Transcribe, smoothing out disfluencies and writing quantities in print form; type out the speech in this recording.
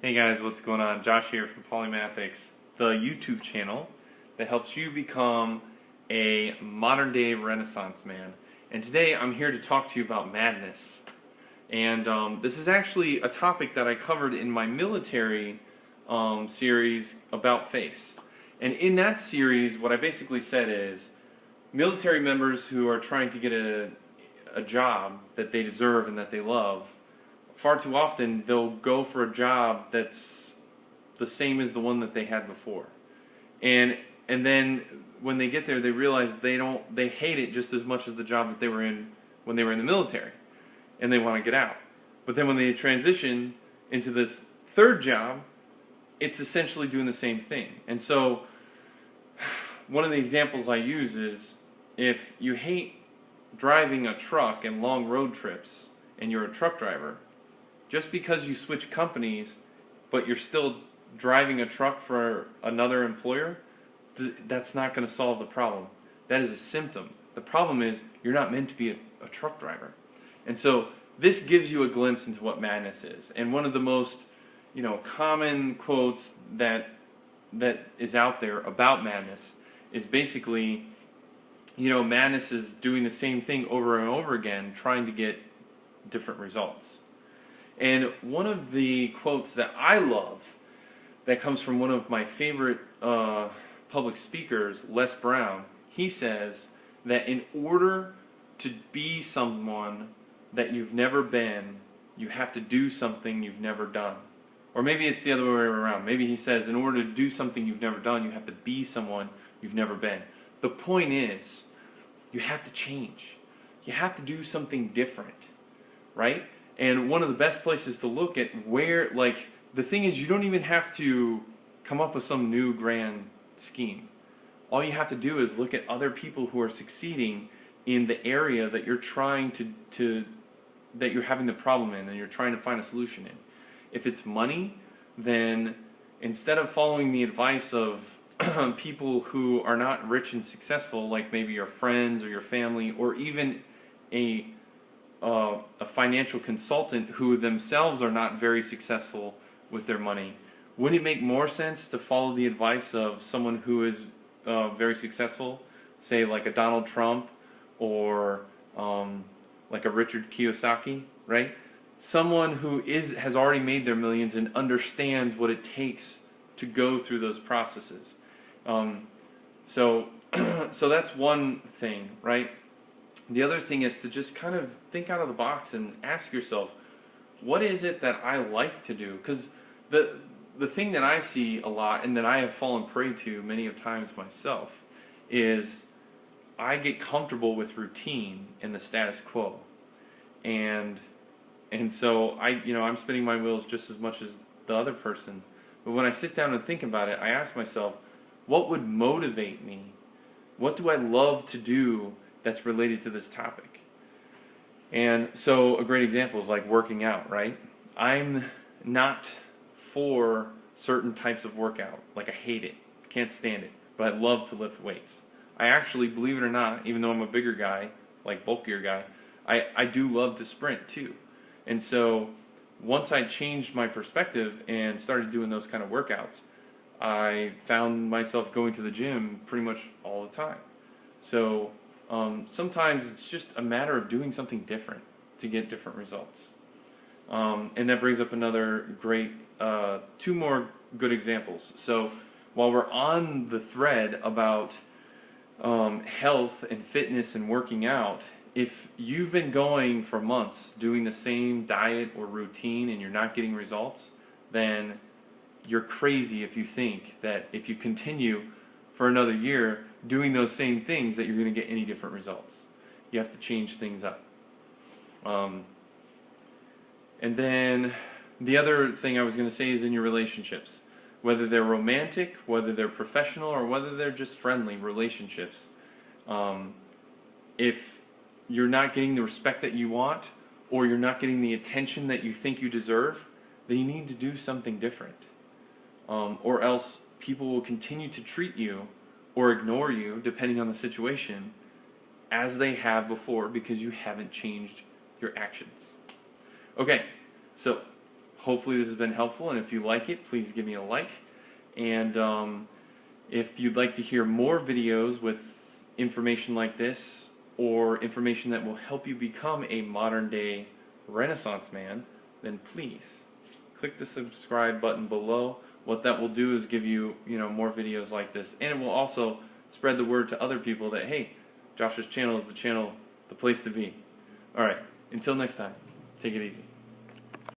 Hey guys, what's going on? Josh here from Polymathics, the YouTube channel that helps you become a modern day Renaissance man. And today I'm here to talk to you about madness. And this is actually a topic that I covered in my military series about face. And in that series, what I basically said is military members who are trying to get a job that they deserve and that they love, far too often they'll go for a job that's the same as the one that they had before, and then when they get there they realize they hate it just as much as the job that they were in when they were in the military, and they want to get out. But then when they transition into this third job, it's essentially doing the same thing. And so one of the examples I use is, if you hate driving a truck and long road trips and you're a truck driver, just because you switch companies, but you're still driving a truck for another employer, that's not going to solve the problem. That is a symptom. The problem is you're not meant to be a truck driver. And so this gives you a glimpse into what madness is. And one of the most, common quotes that is out there about madness is basically, madness is doing the same thing over and over again, trying to get different results. And one of the quotes that I love, that comes from one of my favorite public speakers, Les Brown, he says that in order to be someone that you've never been, you have to do something you've never done. Or maybe it's the other way around. Maybe he says in order to do something you've never done, you have to be someone you've never been. The point is, you have to change. You have to do something different, right? And one of the best places to look at where, the thing is, you don't even have to come up with some new grand scheme. All you have to do is look at other people who are succeeding in the area that you're trying that you're having the problem in and you're trying to find a solution in. If it's money, then instead of following the advice of people who are not rich and successful, like maybe your friends or your family, or even a financial consultant who themselves are not very successful with their money, wouldn't it make more sense to follow the advice of someone who is very successful, say like a Donald Trump or like a Richard Kiyosaki, right? Someone who has already made their millions and understands what it takes to go through those processes. So that's one thing, right? The other thing is to just kind of think out of the box and ask yourself, what is it that I like to do? Because the thing that I see a lot, and that I have fallen prey to many of times myself, is I get comfortable with routine and the status quo. And so I'm spinning my wheels just as much as the other person. But when I sit down and think about it, I ask myself, what would motivate me? What do I love to do that's related to this topic? And so a great example is like working out, right? I'm not for certain types of workout. Like, I hate it. I can't stand it. But I love to lift weights. I actually, believe it or not, even though I'm a bigger guy, like bulkier guy, I do love to sprint too. And so once I changed my perspective and started doing those kind of workouts, I found myself going to the gym pretty much all the time. So sometimes it's just a matter of doing something different to get different results. And that brings up another great, two more good examples. So while we're on the thread about health and fitness and working out, if you've been going for months doing the same diet or routine and you're not getting results, then you're crazy if you think that if you continue for another year doing those same things that you're going to get any different results. You have to change things up. And then the other thing I was going to say is in your relationships. Whether they're romantic, whether they're professional, or whether they're just friendly relationships. If you're not getting the respect that you want, or you're not getting the attention that you think you deserve, then you need to do something different. Or else people will continue to treat you or ignore you, depending on the situation, as they have before, because you haven't changed your actions. Okay, so hopefully this has been helpful, and if you like it, please give me a like. And if you'd like to hear more videos with information like this, or information that will help you become a modern day Renaissance man, then please click the subscribe button below. What that will do is give you, more videos like this, and it will also spread the word to other people that, hey, Josh's channel is the place to be. Alright, until next time, take it easy.